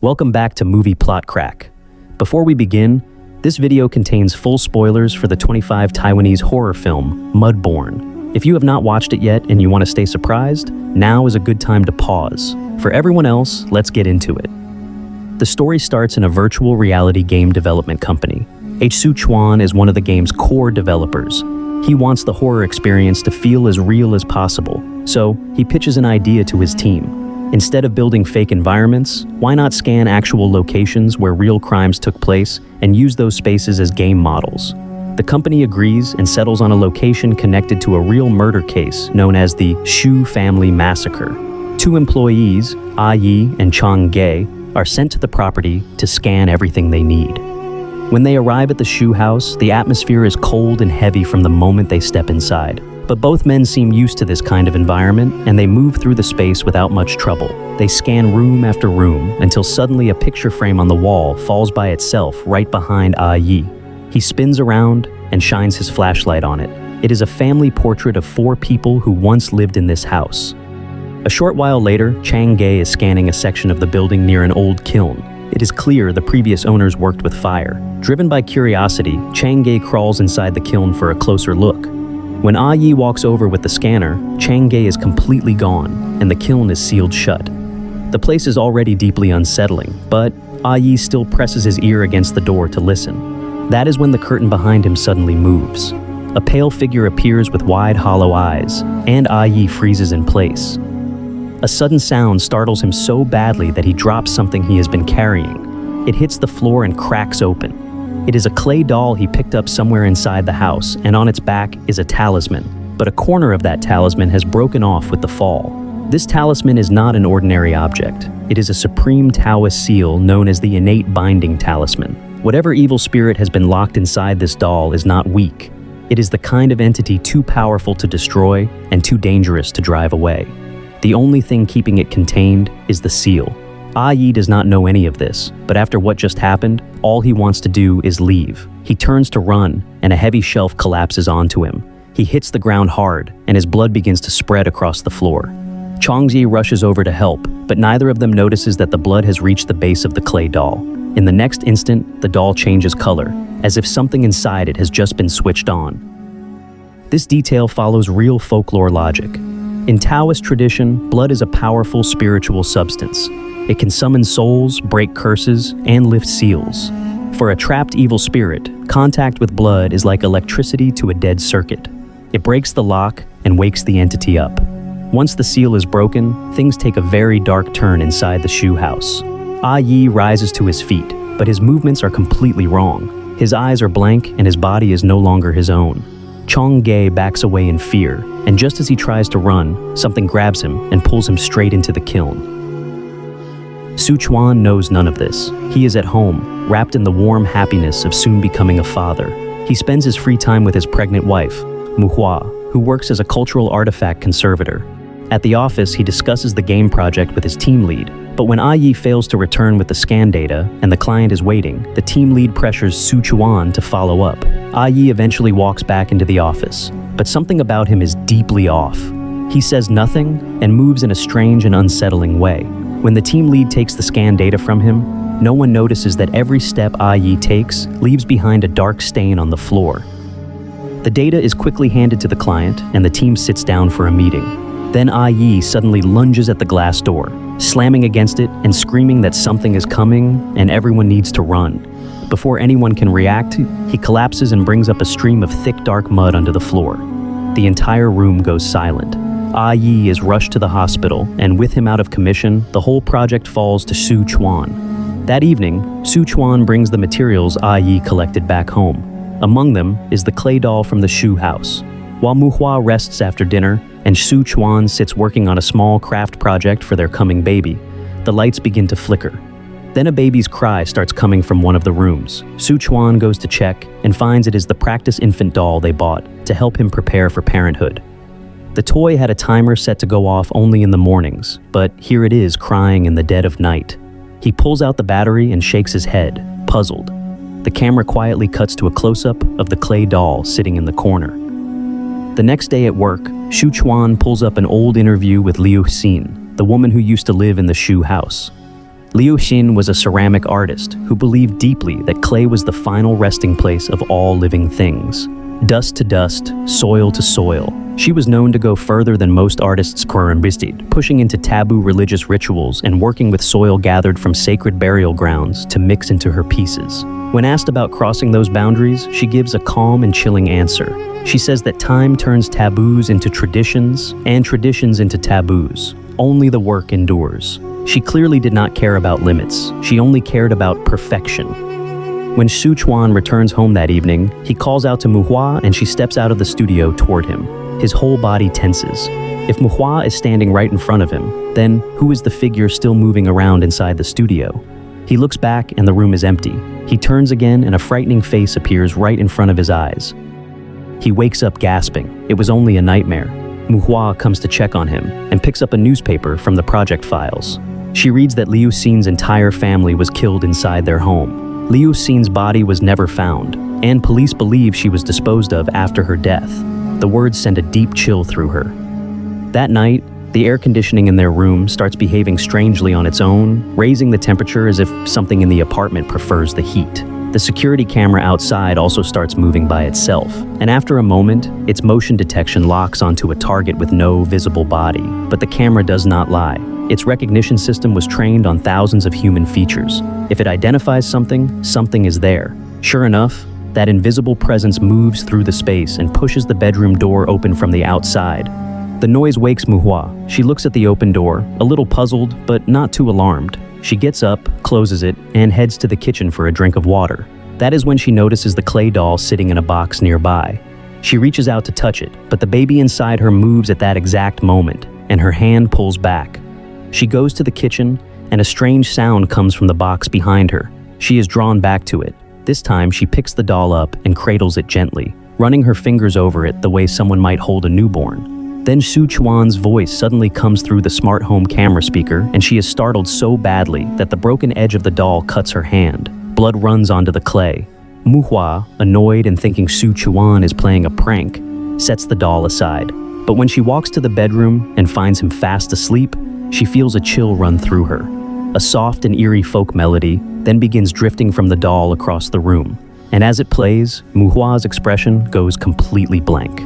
Welcome back to Movie Plot Crack. Before we begin, this video contains full spoilers for the 25 Taiwanese horror film, Mudborn. If you have not watched it yet and you want to stay surprised, now is a good time to pause. For everyone else, let's get into it. The story starts in a virtual reality game development company. Su Chuan is one of the game's core developers. He wants the horror experience to feel as real as possible, so he pitches an idea to his team. Instead of building fake environments, why not scan actual locations where real crimes took place and use those spaces as game models? The company agrees and settles on a location connected to a real murder case known as the Shu family massacre. Two employees, Yi and Chang Ge, are sent to the property to scan everything they need. When they arrive at the Shu house, the atmosphere is cold and heavy from the moment they step inside. But both men seem used to this kind of environment, and they move through the space without much trouble. They scan room after room until suddenly a picture frame on the wall falls by itself right behind Yi. He spins around and shines his flashlight on it. It is a family portrait of 4 people who once lived in this house. A short while later, Chang Ge is scanning a section of the building near an old kiln. It is clear the previous owners worked with fire. Driven by curiosity, Chang Ge crawls inside the kiln for a closer look. When Yi walks over with the scanner, Chang Ge is completely gone, and the kiln is sealed shut. The place is already deeply unsettling, but Yi still presses his ear against the door to listen. That is when the curtain behind him suddenly moves. A pale figure appears with wide, hollow eyes, and Yi freezes in place. A sudden sound startles him so badly that he drops something he has been carrying. It hits the floor and cracks open. It is a clay doll he picked up somewhere inside the house, and on its back is a talisman. But a corner of that talisman has broken off with the fall. This talisman is not an ordinary object. It is a supreme Taoist seal known as the innate binding talisman. Whatever evil spirit has been locked inside this doll is not weak. It is the kind of entity too powerful to destroy and too dangerous to drive away. The only thing keeping it contained is the seal. Yi does not know any of this, but after what just happened, all he wants to do is leave. He turns to run, and a heavy shelf collapses onto him. He hits the ground hard, and his blood begins to spread across the floor. Changji rushes over to help, but neither of them notices that the blood has reached the base of the clay doll. In the next instant, the doll changes color, as if something inside it has just been switched on. This detail follows real folklore logic. In Taoist tradition, blood is a powerful spiritual substance. It can summon souls, break curses, and lift seals. For a trapped evil spirit, contact with blood is like electricity to a dead circuit. It breaks the lock and wakes the entity up. Once the seal is broken, things take a very dark turn inside the Shu house. Yi rises to his feet, but his movements are completely wrong. His eyes are blank and his body is no longer his own. Chang Ge backs away in fear, and just as he tries to run, something grabs him and pulls him straight into the kiln. Su Chuan knows none of this. He is at home, wrapped in the warm happiness of soon becoming a father. He spends his free time with his pregnant wife, Muhua, who works as a cultural artifact conservator. At the office, he discusses the game project with his team lead, but when Yi fails to return with the scan data and the client is waiting, the team lead pressures Su Chuan to follow up. Yi eventually walks back into the office, but something about him is deeply off. He says nothing and moves in a strange and unsettling way. When the team lead takes the scan data from him, no one notices that every step Yi takes leaves behind a dark stain on the floor. The data is quickly handed to the client, and the team sits down for a meeting. Then Yi suddenly lunges at the glass door, slamming against it and screaming that something is coming and everyone needs to run. Before anyone can react, he collapses and brings up a stream of thick, dark mud under the floor. The entire room goes silent. Yi is rushed to the hospital, and with him out of commission, the whole project falls to Su Chuan. That evening, Su Chuan brings the materials Yi collected back home. Among them is the clay doll from the Shu house. While Muhua rests after dinner, and Su Chuan sits working on a small craft project for their coming baby, the lights begin to flicker. Then a baby's cry starts coming from one of the rooms. Su Chuan goes to check and finds it is the practice infant doll they bought to help him prepare for parenthood. The toy had a timer set to go off only in the mornings, but here it is crying in the dead of night. He pulls out the battery and shakes his head, puzzled. The camera quietly cuts to a close-up of the clay doll sitting in the corner. The next day at work, Su Chuan pulls up an old interview with Liu Xin, the woman who used to live in the Shu house. Liu Xin was a ceramic artist who believed deeply that clay was the final resting place of all living things. Dust to dust, soil to soil. She was known to go further than most artists Kurambistid, pushing into taboo religious rituals and working with soil gathered from sacred burial grounds to mix into her pieces. When asked about crossing those boundaries, she gives a calm and chilling answer. She says that time turns taboos into traditions and traditions into taboos. Only the work endures. She clearly did not care about limits. She only cared about perfection. When Su Chuan returns home that evening, he calls out to Muhua and she steps out of the studio toward him. His whole body tenses. If Muhua is standing right in front of him, then who is the figure still moving around inside the studio? He looks back and the room is empty. He turns again and a frightening face appears right in front of his eyes. He wakes up gasping. It was only a nightmare. Muhua comes to check on him and picks up a newspaper from the project files. She reads that Liu Xin's entire family was killed inside their home. Liu Xin's body was never found, and police believe she was disposed of after her death. The words send a deep chill through her. That night, the air conditioning in their room starts behaving strangely on its own, raising the temperature as if something in the apartment prefers the heat. The security camera outside also starts moving by itself, and after a moment, its motion detection locks onto a target with no visible body. But the camera does not lie. Its recognition system was trained on thousands of human features. If it identifies something, something is there. Sure enough, that invisible presence moves through the space and pushes the bedroom door open from the outside. The noise wakes Muhua. She looks at the open door, a little puzzled, but not too alarmed. She gets up, closes it, and heads to the kitchen for a drink of water. That is when she notices the clay doll sitting in a box nearby. She reaches out to touch it, but the baby inside her moves at that exact moment, and her hand pulls back. She goes to the kitchen, and a strange sound comes from the box behind her. She is drawn back to it. This time, she picks the doll up and cradles it gently, running her fingers over it the way someone might hold a newborn. Then Su Chuan's voice suddenly comes through the smart home camera speaker, and she is startled so badly that the broken edge of the doll cuts her hand. Blood runs onto the clay. Muhua, annoyed and thinking Su Chuan is playing a prank, sets the doll aside. But when she walks to the bedroom and finds him fast asleep, she feels a chill run through her. A soft and eerie folk melody then begins drifting from the doll across the room. And as it plays, Muhua's expression goes completely blank.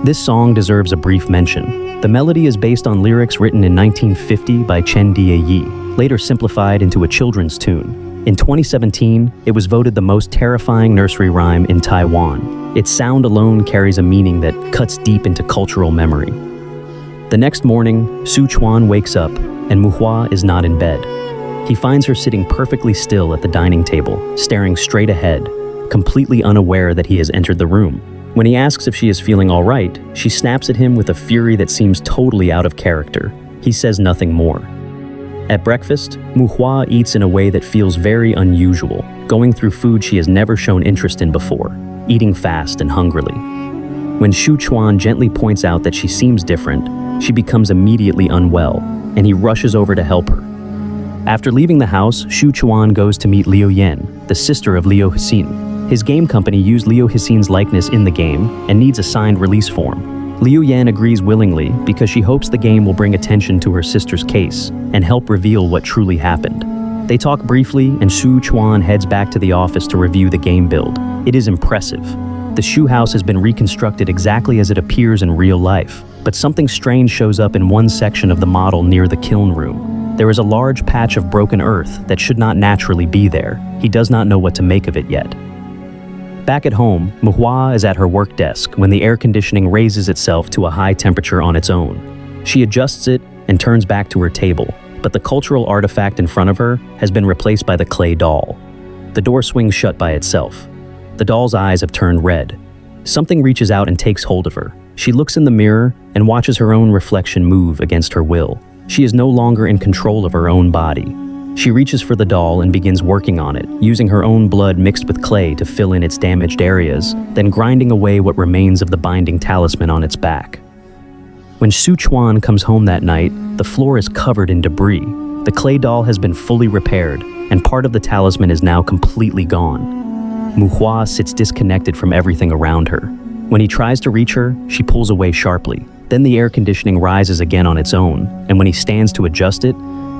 This song deserves a brief mention. The melody is based on lyrics written in 1950 by Chen Dieyi, later simplified into a children's tune. In 2017, it was voted the most terrifying nursery rhyme in Taiwan. Its sound alone carries a meaning that cuts deep into cultural memory. The next morning, Su Chuan wakes up, and Muhua is not in bed. He finds her sitting perfectly still at the dining table, staring straight ahead, completely unaware that he has entered the room. When he asks if she is feeling all right, she snaps at him with a fury that seems totally out of character. He says nothing more. At breakfast, Muhua eats in a way that feels very unusual, going through food she has never shown interest in before, eating fast and hungrily. When Su Chuan gently points out that she seems different, she becomes immediately unwell, and he rushes over to help her. After leaving the house, Su Chuan goes to meet Liu Yan, the sister of Liu Hixin. His game company used Liu Hixin's likeness in the game and needs a signed release form. Liu Yan agrees willingly because she hopes the game will bring attention to her sister's case and help reveal what truly happened. They talk briefly and Su Chuan heads back to the office to review the game build. It is impressive. The Shu house has been reconstructed exactly as it appears in real life, but something strange shows up in one section of the model near the kiln room. There is a large patch of broken earth that should not naturally be there. He does not know what to make of it yet. Back at home, Muhua is at her work desk when the air conditioning raises itself to a high temperature on its own. She adjusts it and turns back to her table, but the cultural artifact in front of her has been replaced by the clay doll. The door swings shut by itself. The doll's eyes have turned red. Something reaches out and takes hold of her. She looks in the mirror and watches her own reflection move against her will. She is no longer in control of her own body. She reaches for the doll and begins working on it, using her own blood mixed with clay to fill in its damaged areas, then grinding away what remains of the binding talisman on its back. When Su Chuan comes home that night, the floor is covered in debris. The clay doll has been fully repaired, and part of the talisman is now completely gone. Muhua sits disconnected from everything around her. When he tries to reach her, she pulls away sharply. Then the air conditioning rises again on its own, and when he stands to adjust it,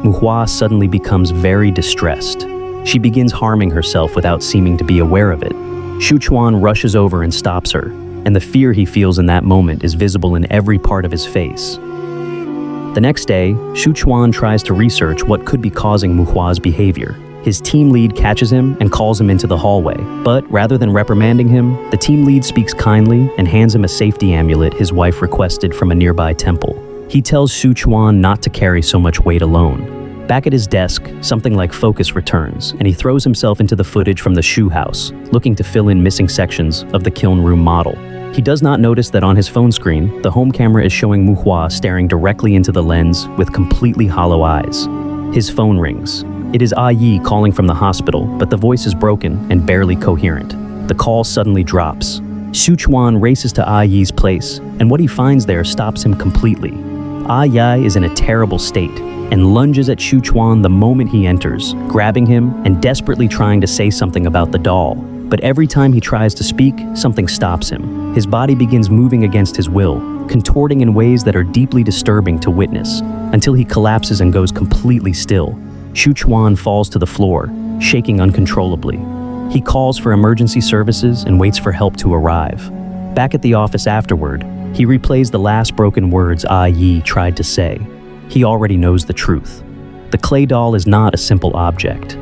Muhua suddenly becomes very distressed. She begins harming herself without seeming to be aware of it. Xu Chuan rushes over and stops her, and the fear he feels in that moment is visible in every part of his face. The next day, Xu Chuan tries to research what could be causing Muhua's behavior. His team lead catches him and calls him into the hallway, but rather than reprimanding him, the team lead speaks kindly and hands him a safety amulet his wife requested from a nearby temple. He tells Xu Chuan not to carry so much weight alone. Back at his desk, something like focus returns, and he throws himself into the footage from the shoe house, looking to fill in missing sections of the kiln room model. He does not notice that on his phone screen, the home camera is showing Muhua staring directly into the lens with completely hollow eyes. His phone rings. It is Yi calling from the hospital, but the voice is broken and barely coherent. The call suddenly drops. Xu Chuan races to Yi's place, and what he finds there stops him completely. Yi is in a terrible state and lunges at Xu Chuan the moment he enters, grabbing him and desperately trying to say something about the doll. But every time he tries to speak, something stops him. His body begins moving against his will, contorting in ways that are deeply disturbing to witness, until he collapses and goes completely still. Xu Chuan falls to the floor, shaking uncontrollably. He calls for emergency services and waits for help to arrive. Back at the office afterward, he replays the last broken words Yi tried to say. He already knows the truth. The clay doll is not a simple object.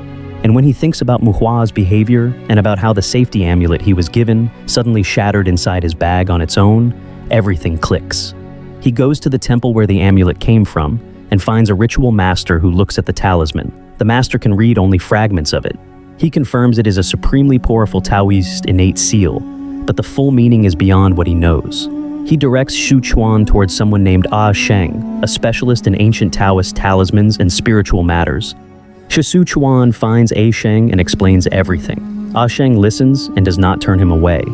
And when he thinks about Muhua's behavior and about how the safety amulet he was given suddenly shattered inside his bag on its own, everything clicks. He goes to the temple where the amulet came from and finds a ritual master who looks at the talisman. The master can read only fragments of it. He confirms it is a supremely powerful Taoist innate seal, but the full meaning is beyond what he knows. He directs Xu Chuan towards someone named Sheng, a specialist in ancient Taoist talismans and spiritual matters. Xu Chuan finds Sheng and explains everything. Sheng listens and does not turn him away.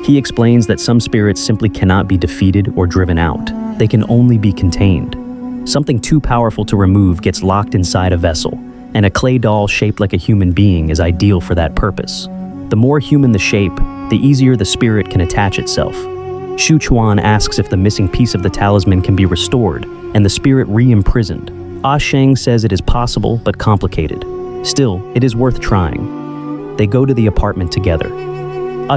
He explains that some spirits simply cannot be defeated or driven out. They can only be contained. Something too powerful to remove gets locked inside a vessel, and a clay doll shaped like a human being is ideal for that purpose. The more human the shape, the easier the spirit can attach itself. Xu Chuan asks if the missing piece of the talisman can be restored and the spirit re-imprisoned. Sheng says it is possible but complicated. Still, it is worth trying. They go to the apartment together.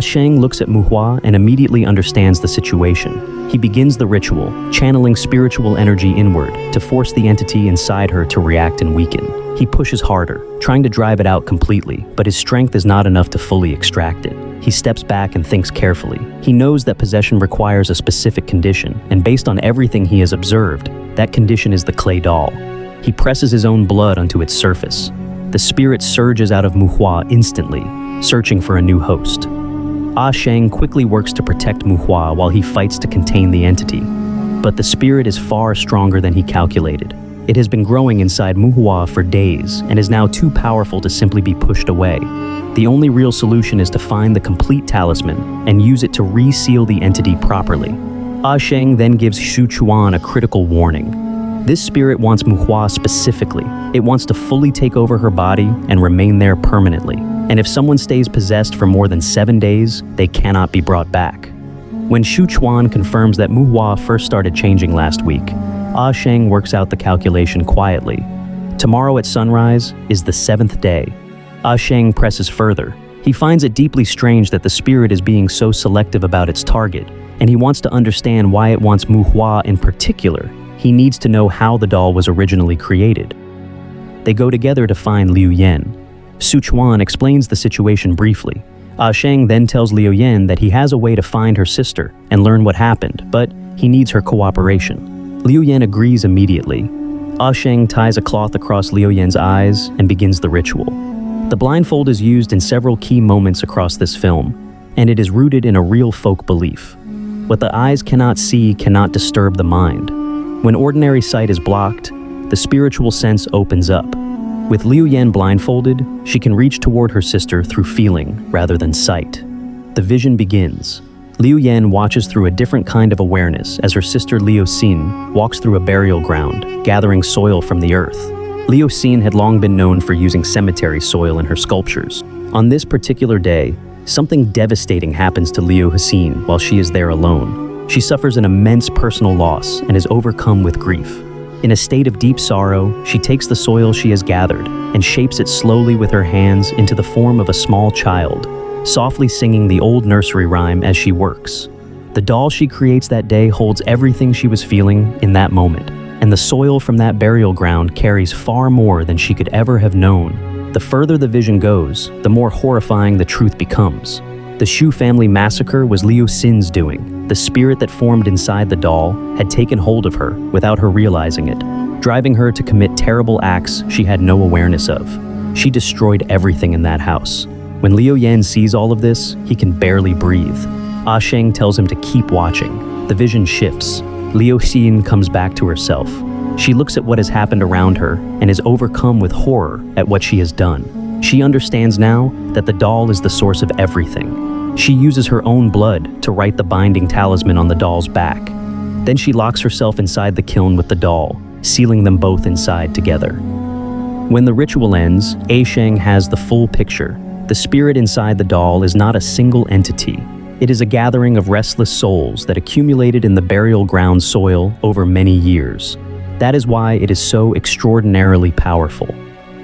Sheng looks at Muhua and immediately understands the situation. He begins the ritual, channeling spiritual energy inward to force the entity inside her to react and weaken. He pushes harder, trying to drive it out completely, but his strength is not enough to fully extract it. He steps back and thinks carefully. He knows that possession requires a specific condition, and based on everything he has observed, that condition is the clay doll. He presses his own blood onto its surface. The spirit surges out of Muhua instantly, searching for a new host. Sheng quickly works to protect Muhua while he fights to contain the entity. But the spirit is far stronger than he calculated. It has been growing inside Muhua for days and is now too powerful to simply be pushed away. The only real solution is to find the complete talisman and use it to reseal the entity properly. Sheng then gives Xu Chuan a critical warning. This spirit wants Muhua specifically. It wants to fully take over her body and remain there permanently. And if someone stays possessed for more than 7 days, they cannot be brought back. When Xu Chuan confirms that Muhua first started changing last week, Sheng works out the calculation quietly. Tomorrow at sunrise is the 7th day. Sheng presses further. He finds it deeply strange that the spirit is being so selective about its target, and he wants to understand why it wants Muhua in particular. He needs to know how the doll was originally created. They go together to find Liu Yan. Xu Chuan explains the situation briefly. Sheng then tells Liu Yan that he has a way to find her sister and learn what happened, but he needs her cooperation. Liu Yan agrees immediately. Sheng ties a cloth across Liu Yan's eyes and begins the ritual. The blindfold is used in several key moments across this film, and it is rooted in a real folk belief. What the eyes cannot see cannot disturb the mind. When ordinary sight is blocked, the spiritual sense opens up. With Liu Yan blindfolded, she can reach toward her sister through feeling rather than sight. The vision begins. Liu Yan watches through a different kind of awareness as her sister Liu Xin walks through a burial ground, gathering soil from the earth. Liu Xin had long been known for using cemetery soil in her sculptures. On this particular day, something devastating happens to Liu Xin while she is there alone. She suffers an immense personal loss and is overcome with grief. In a state of deep sorrow, she takes the soil she has gathered and shapes it slowly with her hands into the form of a small child, softly singing the old nursery rhyme as she works. The doll she creates that day holds everything she was feeling in that moment, and the soil from that burial ground carries far more than she could ever have known. The further the vision goes, the more horrifying the truth becomes. The Shu family massacre was Liu Xin's doing. The spirit that formed inside the doll had taken hold of her without her realizing it, driving her to commit terrible acts she had no awareness of. She destroyed everything in that house. When Liu Yan sees all of this, he can barely breathe. Ah Sheng tells him to keep watching. The vision shifts. Liu Xin comes back to herself. She looks at what has happened around her and is overcome with horror at what she has done. She understands now that the doll is the source of everything. She uses her own blood to write the binding talisman on the doll's back. Then she locks herself inside the kiln with the doll, sealing them both inside together. When the ritual ends, A Sheng has the full picture. The spirit inside the doll is not a single entity. It is a gathering of restless souls that accumulated in the burial ground soil over many years. That is why it is so extraordinarily powerful.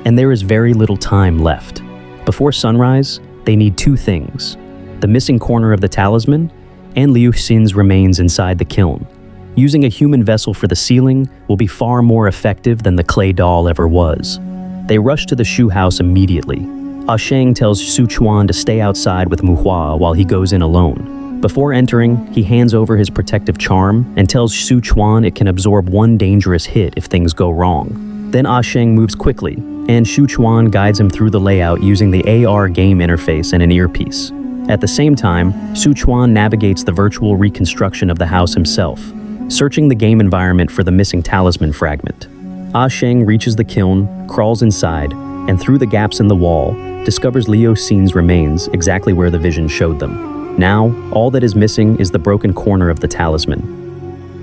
And there is very little time left. Before sunrise, they need two things: the missing corner of the talisman and Liu Xin's remains inside the kiln. Using a human vessel for the sealing will be far more effective than the clay doll ever was. They rush to the Shu house immediately. Ah Sheng tells Su Chuan to stay outside with Mu Hua while he goes in alone. Before entering, he hands over his protective charm and tells Su Chuan it can absorb one dangerous hit if things go wrong. Then Ah Sheng moves quickly, and Su Chuan guides him through the layout using the AR game interface and an earpiece. At the same time, Su Chuan navigates the virtual reconstruction of the house himself, searching the game environment for the missing talisman fragment. Ah Sheng reaches the kiln, crawls inside, and through the gaps in the wall, discovers Liu Xin's remains exactly where the vision showed them. Now, all that is missing is the broken corner of the talisman.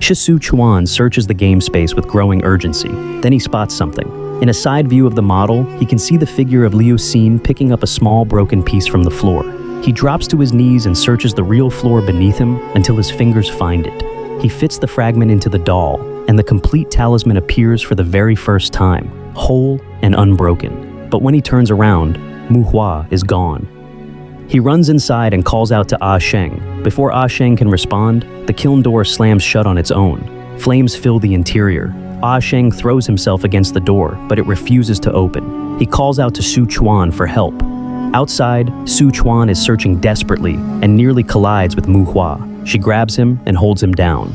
Su Chuan searches the game space with growing urgency. Then he spots something. In a side view of the model, he can see the figure of Liu Xin picking up a small broken piece from the floor. He drops to his knees and searches the real floor beneath him until his fingers find it. He fits the fragment into the doll, and the complete talisman appears for the very first time, whole and unbroken. But when he turns around, Mu Hua is gone. He runs inside and calls out to Ah Sheng. Before Ah Sheng can respond, the kiln door slams shut on its own. Flames fill the interior. Ah Sheng throws himself against the door, but it refuses to open. He calls out to Su Chuan for help. Outside, Su Chuan is searching desperately and nearly collides with Mu Hua. She grabs him and holds him down.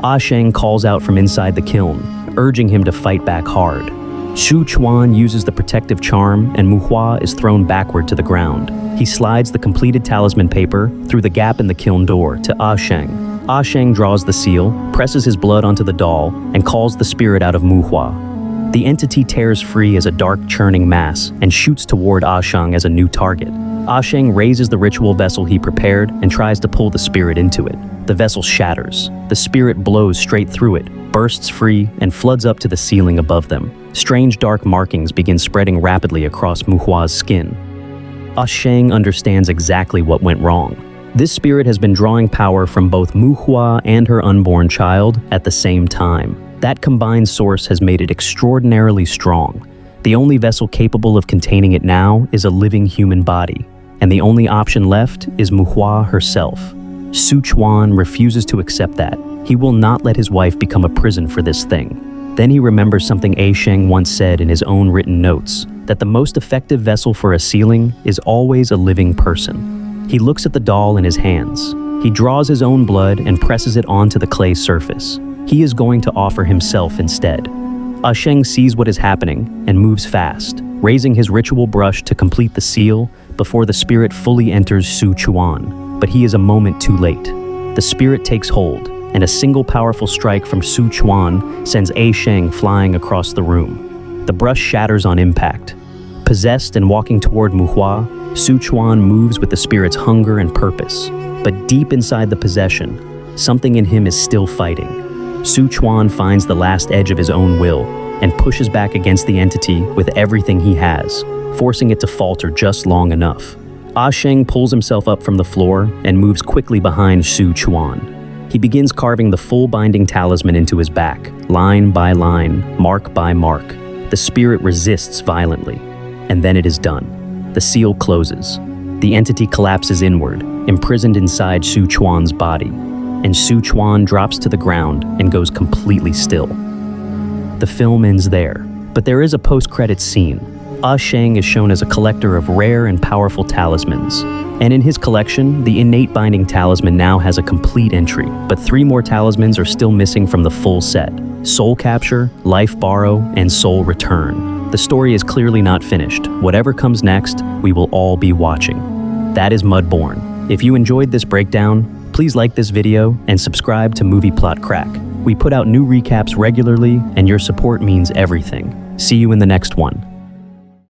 Ah Sheng calls out from inside the kiln, urging him to fight back hard. Su Chuan uses the protective charm, and Mu Hua is thrown backward to the ground. He slides the completed talisman paper through the gap in the kiln door to Ah Sheng. Ah Sheng draws the seal, presses his blood onto the doll, and calls the spirit out of Mu Hua. The entity tears free as a dark churning mass and shoots toward Ah Sheng as a new target. Ah Sheng raises the ritual vessel he prepared and tries to pull the spirit into it. The vessel shatters. The spirit blows straight through it, bursts free, and floods up to the ceiling above them. Strange dark markings begin spreading rapidly across Mu Hua's skin. Ah Sheng understands exactly what went wrong. This spirit has been drawing power from both Mu Hua and her unborn child at the same time. That combined source has made it extraordinarily strong. The only vessel capable of containing it now is a living human body, and the only option left is Mu Hua herself. Su Chuan refuses to accept that. He will not let his wife become a prison for this thing. Then he remembers something A Sheng once said in his own written notes, that the most effective vessel for a sealing is always a living person. He looks at the doll in his hands. He draws his own blood and presses it onto the clay surface. He is going to offer himself instead. Ah Sheng sees what is happening and moves fast, raising his ritual brush to complete the seal before the spirit fully enters Su Chuan. But he is a moment too late. The spirit takes hold, and a single powerful strike from Su Chuan sends A Sheng flying across the room. The brush shatters on impact. Possessed and walking toward Mu Hua, Su Chuan moves with the spirit's hunger and purpose. But deep inside the possession, something in him is still fighting. Su Chuan finds the last edge of his own will and pushes back against the entity with everything he has, forcing it to falter just long enough. Ah Sheng pulls himself up from the floor and moves quickly behind Su Chuan. He begins carving the full binding talisman into his back, line by line, mark by mark. The spirit resists violently, and then it is done. The seal closes. The entity collapses inward, imprisoned inside Su Chuan's body, and Su Chuan drops to the ground and goes completely still. The film ends there, but there is a post-credits scene. Sheng is shown as a collector of rare and powerful talismans, and in his collection, the innate binding talisman now has a complete entry, but 3 more talismans are still missing from the full set: Soul Capture, Life Borrow, and Soul Return. The story is clearly not finished. Whatever comes next, we will all be watching. That is Mudborn. If you enjoyed this breakdown, please like this video and subscribe to Movie Plot Crack. We put out new recaps regularly, and your support means everything. See you in the next one.